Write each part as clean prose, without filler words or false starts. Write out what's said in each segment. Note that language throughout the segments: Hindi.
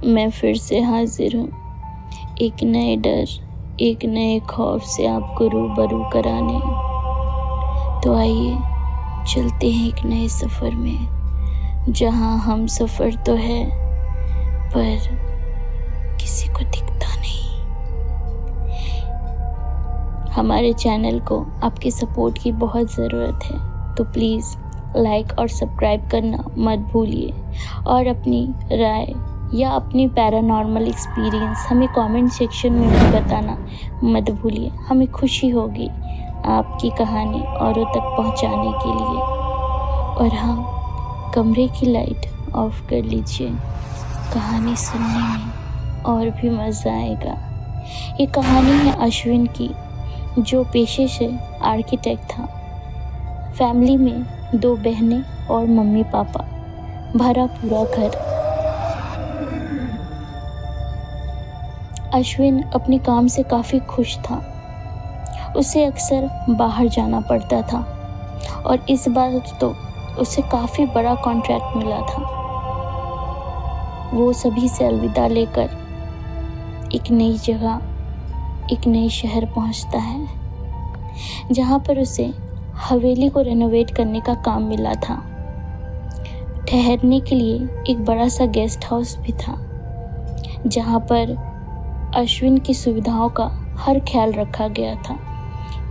मैं फिर से हाजिर हूँ, एक नए डर, एक नए खौफ से आपको रूबरू कराने। तो आइए चलते हैं एक नए सफ़र में, जहाँ हम सफ़र तो है पर किसी को दिखता नहीं। हमारे चैनल को आपके सपोर्ट की बहुत ज़रूरत है, तो प्लीज़ लाइक और सब्सक्राइब करना मत भूलिए और अपनी राय या अपनी पैरानॉर्मल एक्सपीरियंस हमें कमेंट सेक्शन में भी बताना मत भूलिए। हमें खुशी होगी आपकी कहानी औरों तक पहुंचाने के लिए। और हाँ, कमरे की लाइट ऑफ कर लीजिए, कहानी सुनने में और भी मज़ा आएगा। ये कहानी है अश्विन की, जो पेशे से आर्किटेक्ट था। फैमिली में 2 बहनें और मम्मी पापा, भरा पूरा घर। अश्विन अपने काम से काफ़ी खुश था। उसे अक्सर बाहर जाना पड़ता था और इस बार तो उसे काफ़ी बड़ा कॉन्ट्रैक्ट मिला था। वो सभी से अलविदा लेकर एक नई जगह, एक नए शहर पहुंचता है, जहां पर उसे हवेली को रेनोवेट करने का काम मिला था। ठहरने के लिए एक बड़ा सा गेस्ट हाउस भी था, जहां पर अश्विन की सुविधाओं का हर ख्याल रखा गया था।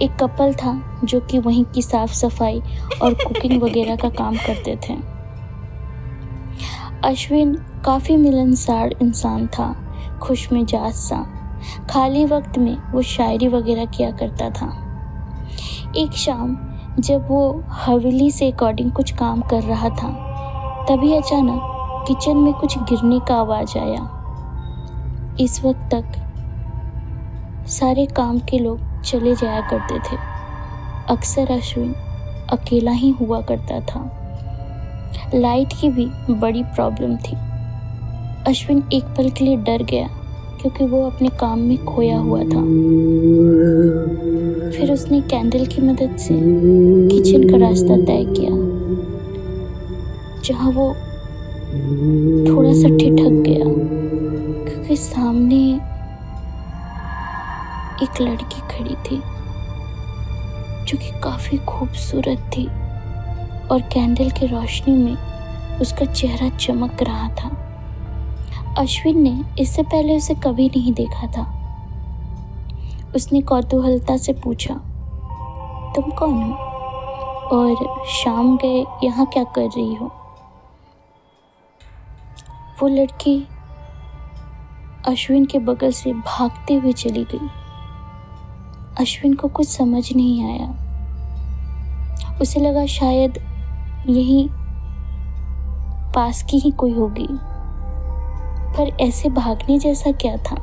एक कपल था जो कि वहीं की साफ सफाई और कुकिंग वगैरह का काम करते थे। अश्विन काफ़ी मिलनसार इंसान था, खुश मिजाज सा। खाली वक्त में वो शायरी वगैरह किया करता था। एक शाम जब वो हवेली से अकॉर्डिंग कुछ काम कर रहा था, तभी अचानक किचन में कुछ गिरने का आवाज़ आया। इस वक्त तक सारे काम के लोग चले जाया करते थे। अक्सर अश्विन अकेला ही हुआ करता था। लाइट की भी बड़ी प्रॉब्लम थी। अश्विन एक पल के लिए डर गया, क्योंकि वो अपने काम में खोया हुआ था। फिर उसने कैंडल की मदद से किचन का रास्ता तय किया, जहाँ वो थोड़ा सा ठिठक गया, क्योंकि सामने एक लड़की खड़ी थी जो कि काफ़ी खूबसूरत थी और कैंडल की रोशनी में उसका चेहरा चमक रहा था। अश्विन ने इससे पहले उसे कभी नहीं देखा था। उसने कौतूहलता से पूछा, तुम कौन हो और शाम गए यहाँ क्या कर रही हो? वो लड़की अश्विन के बगल से भागते हुए चली गई। अश्विन को कुछ समझ नहीं आया। उसे लगा शायद यहीं पास की ही कोई होगी, पर ऐसे भागने जैसा क्या था?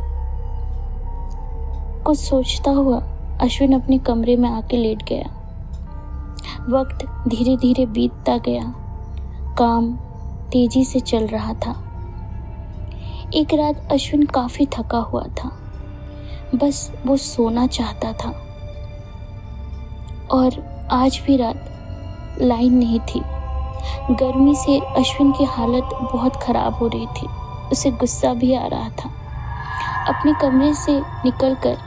कुछ सोचता हुआ अश्विन अपने कमरे में आके लेट गया। वक्त धीरे धीरे बीतता गया। काम तेजी से चल रहा था। एक रात अश्विन काफी थका हुआ था। बस वो सोना चाहता था। और आज भी रात लाइन नहीं थी। गर्मी से अश्विन की हालत बहुत खराब हो रही थी। उसे गुस्सा भी आ रहा था। अपने कमरे से निकलकर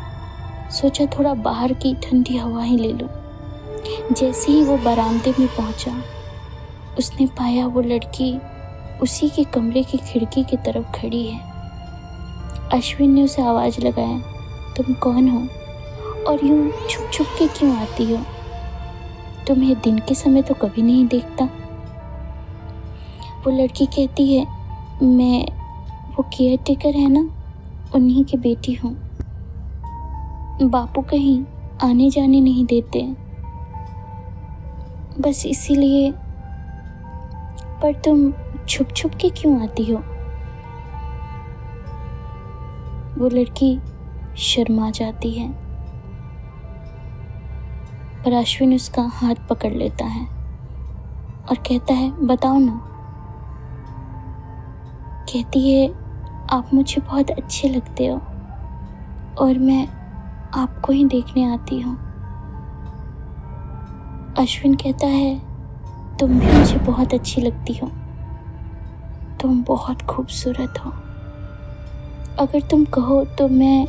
सोचा थोड़ा बाहर की ठंडी हवा ही ले लूं। जैसे ही वो बरामदे में पहुंचा, उसने पाया वो लड़की उसी के कमरे की खिड़की की तरफ खड़ी है। अश्विन ने उसे आवाज़ लगाया, तुम कौन हो और यूं छुप छुप के क्यों आती हो? तुम्हें दिन के समय तो कभी नहीं देखता। वो लड़की कहती है, मैं वो केयर टेकर है ना, उन्हीं की बेटी हूँ। बापू कहीं आने जाने नहीं देते, बस इसीलिए। पर तुम छुप छुप के क्यों आती हो? वो लड़की शर्मा जाती है, पर अश्विन उसका हाथ पकड़ लेता है और कहता है, बताओ ना। कहती है, आप मुझे बहुत अच्छे लगते हो और मैं आपको ही देखने आती हूँ। अश्विन कहता है, तुम भी मुझे बहुत अच्छी लगती हो। तुम बहुत खूबसूरत हो। अगर तुम कहो तो मैं।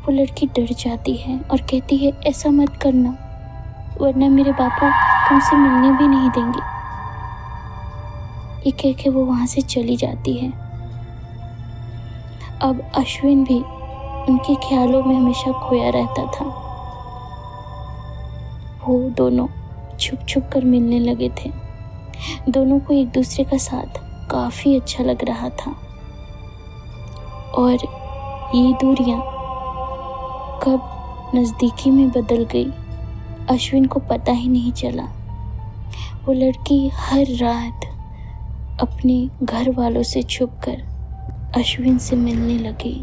वो लड़की डर जाती है और कहती है ऐसा मत करना, वरना मेरे बापू तुमसे मिलने भी नहीं देंगे। ये कह के वो वहाँ से चली जाती है। अब अश्विन भी उनके ख्यालों में हमेशा खोया रहता था। वो दोनों छुप छुप कर मिलने लगे थे। दोनों को एक दूसरे का साथ काफ़ी अच्छा लग रहा था और ये दूरियां कब नज़दीकी में बदल गई अश्विन को पता ही नहीं चला। वो लड़की हर रात अपने घर वालों से छुपकर अश्विन से मिलने लगी।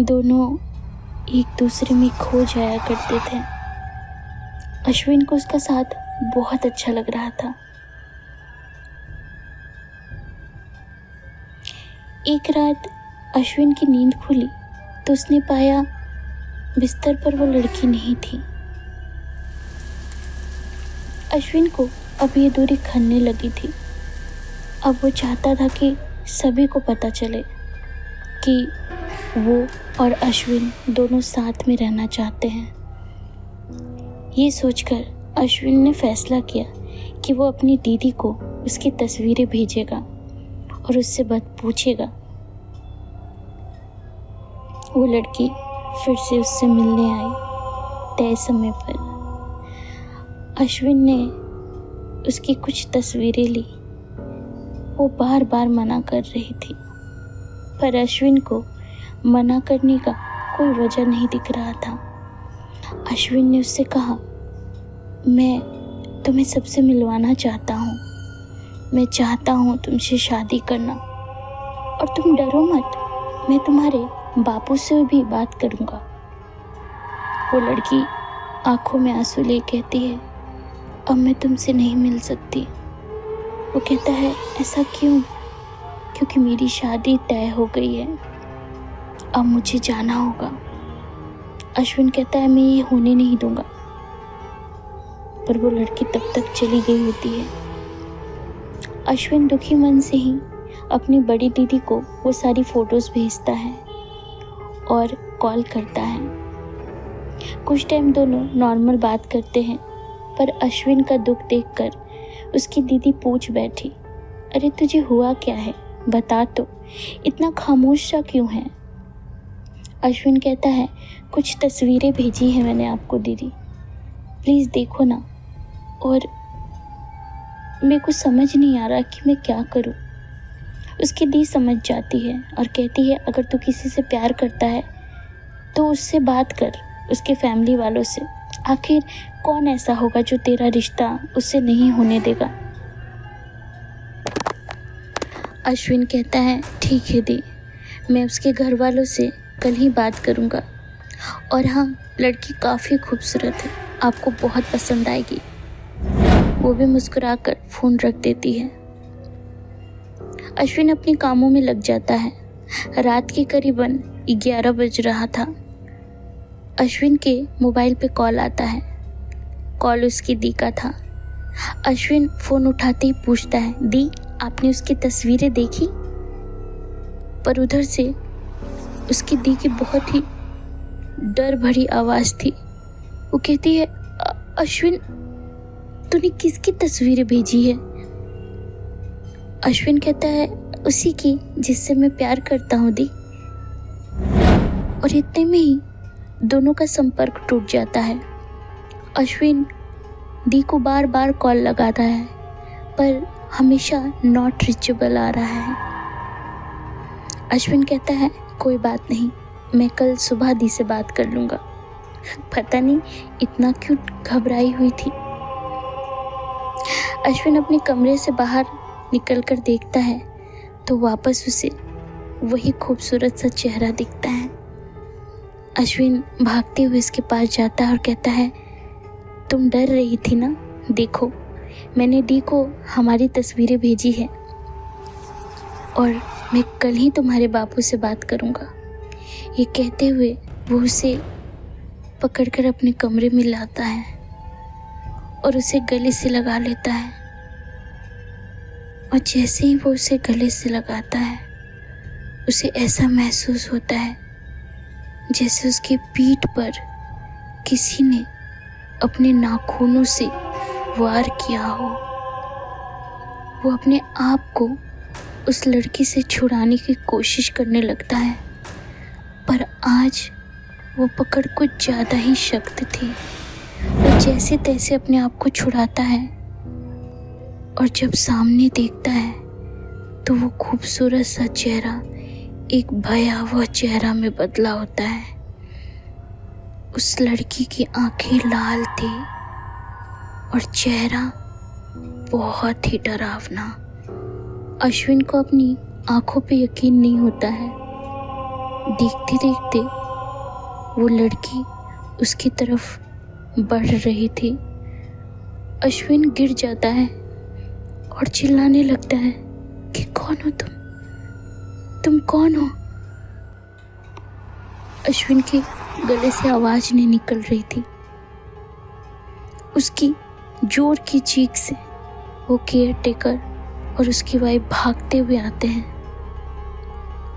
दोनों एक दूसरे में खो जाया करते थे। अश्विन को उसका साथ बहुत अच्छा लग रहा था। एक रात अश्विन की नींद खुली तो उसने पाया बिस्तर पर वो लड़की नहीं थी। अश्विन को अब ये दूरी खलने लगी थी। अब वो चाहता था कि सभी को पता चले कि वो और अश्विन दोनों साथ में रहना चाहते हैं। ये सोचकर अश्विन ने फैसला किया कि वो अपनी दीदी को उसकी तस्वीरें भेजेगा और उससे बात पूछेगा। वो लड़की फिर से उससे मिलने आई तय समय पर। अश्विन ने उसकी कुछ तस्वीरें ली। वो बार बार मना कर रही थी, पर अश्विन को मना करने का कोई वजह नहीं दिख रहा था। अश्विन ने उससे कहा, मैं तुम्हें सबसे मिलवाना चाहता हूँ। मैं चाहता हूँ तुमसे शादी करना और तुम डरो मत, मैं तुम्हारे बापू से भी बात करूँगा। वो लड़की आंखों में आंसू ले कहती है, अब मैं तुमसे नहीं मिल सकती। वो कहता है, ऐसा क्यों? क्योंकि मेरी शादी तय हो गई है, अब मुझे जाना होगा। अश्विन कहता है, मैं ये होने नहीं दूंगा। पर वो लड़की तब तक चली गई होती है। अश्विन दुखी मन से ही अपनी बड़ी दीदी को वो सारी फोटोज़ भेजता है और कॉल करता है। कुछ टाइम दोनों नॉर्मल बात करते हैं, पर अश्विन का दुख देखकर उसकी दीदी पूछ बैठी, अरे तुझे हुआ क्या है, बता तो, इतना खामोश सा क्यों है? अश्विन कहता है, कुछ तस्वीरें भेजी हैं मैंने आपको दीदी, प्लीज़ देखो ना। और मेरे को समझ नहीं आ रहा कि मैं क्या करूं। उसकी दी समझ जाती है और कहती है, अगर तू किसी से प्यार करता है तो उससे बात कर, उसके फैमिली वालों से। आखिर कौन ऐसा होगा जो तेरा रिश्ता उससे नहीं होने देगा? अश्विन कहता है, ठीक है दी, मैं उसके घर वालों से कल ही बात करूँगा। और हाँ, लड़की काफ़ी खूबसूरत है, आपको बहुत पसंद आएगी। वो भी मुस्कुराकर फ़ोन रख देती है। अश्विन अपने कामों में लग जाता है। रात के करीबन 11 बज रहा था। अश्विन के मोबाइल पे कॉल आता है। कॉल उसकी दी का था। अश्विन फ़ोन उठाते ही पूछता है, दी आपने उसकी तस्वीरें देखी? पर उधर से उसकी दी की बहुत ही डर भरी आवाज़ थी। वो कहती है, अश्विन तूने किसकी तस्वीरें भेजी है? अश्विन कहता है, उसी की जिससे मैं प्यार करता हूँ दी। और इतने में ही दोनों का संपर्क टूट जाता है। अश्विन दी को बार बार कॉल लगाता है, पर हमेशा नॉट रीचेबल आ रहा है। अश्विन कहता है, कोई बात नहीं, मैं कल सुबह दी से बात कर लूँगा। पता नहीं इतना क्यों घबराई हुई थी। अश्विन अपने कमरे से बाहर निकलकर देखता है तो वापस उसे वही खूबसूरत सा चेहरा दिखता है। अश्विन भागते हुए उसके पास जाता है और कहता है, तुम डर रही थी ना, देखो मैंने दी को हमारी तस्वीरें भेजी है और मैं कल ही तुम्हारे बापू से बात करूँगा। ये कहते हुए वो उसे पकड़कर अपने कमरे में लाता है और उसे गले से लगा लेता है। और जैसे ही वो उसे गले से लगाता है, उसे ऐसा महसूस होता है जैसे उसकी पीठ पर किसी ने अपने नाखूनों से वार किया हो। वो अपने आप को उस लड़की से छुड़ाने की कोशिश करने लगता है, पर आज वो पकड़ कुछ ज़्यादा ही सख्त थी। वो जैसे तैसे अपने आप को छुड़ाता है और जब सामने देखता है तो वो खूबसूरत सा चेहरा एक भयावह चेहरा में बदला होता है। उस लड़की की आंखें लाल थी और चेहरा बहुत ही डरावना। अश्विन को अपनी आंखों पे यकीन नहीं होता है। देखते देखते वो लड़की उसकी तरफ बढ़ रही थी। अश्विन गिर जाता है और चिल्लाने लगता है कि कौन हो तुम कौन हो? अश्विन के गले से आवाज नहीं निकल रही थी। उसकी जोर की चीख से वो केयर टेकर और उसकी वाइफ भागते हुए आते हैं।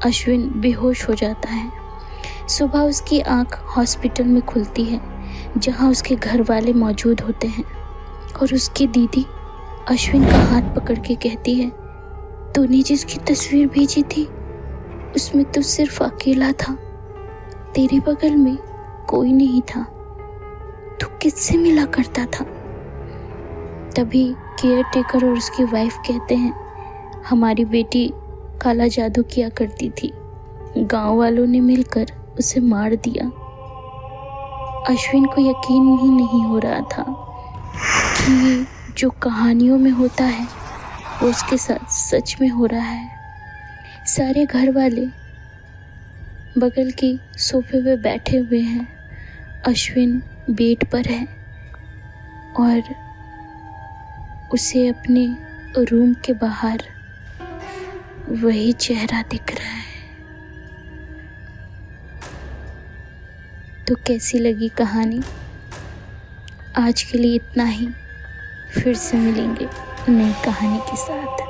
अश्विन बेहोश हो जाता है। सुबह उसकी आंख हॉस्पिटल में खुलती है जहां उसके घर वाले मौजूद होते हैं और उसकी दीदी अश्विन का हाथ पकड़ के कहती है, तूने जिसकी तस्वीर भेजी थी उसमें तो सिर्फ अकेला था, तेरे बगल में कोई नहीं था, तू किससे मिला करता था? तभी केयर टेकर और उसकी वाइफ कहते हैं, हमारी बेटी काला जादू किया करती थी, गांव वालों ने मिलकर उसे मार दिया। अश्विन को यकीन ही नहीं हो रहा था कि ये जो कहानियों में होता है वो उसके साथ सच में हो रहा है। सारे घर वाले बगल के सोफे पे बैठे हुए हैं। अश्विन बेड पर है और उसे अपने रूम के बाहर वही चेहरा दिख रहा है। तो कैसी लगी कहानी? आज के लिए इतना ही। फिर से मिलेंगे नई कहानी के साथ।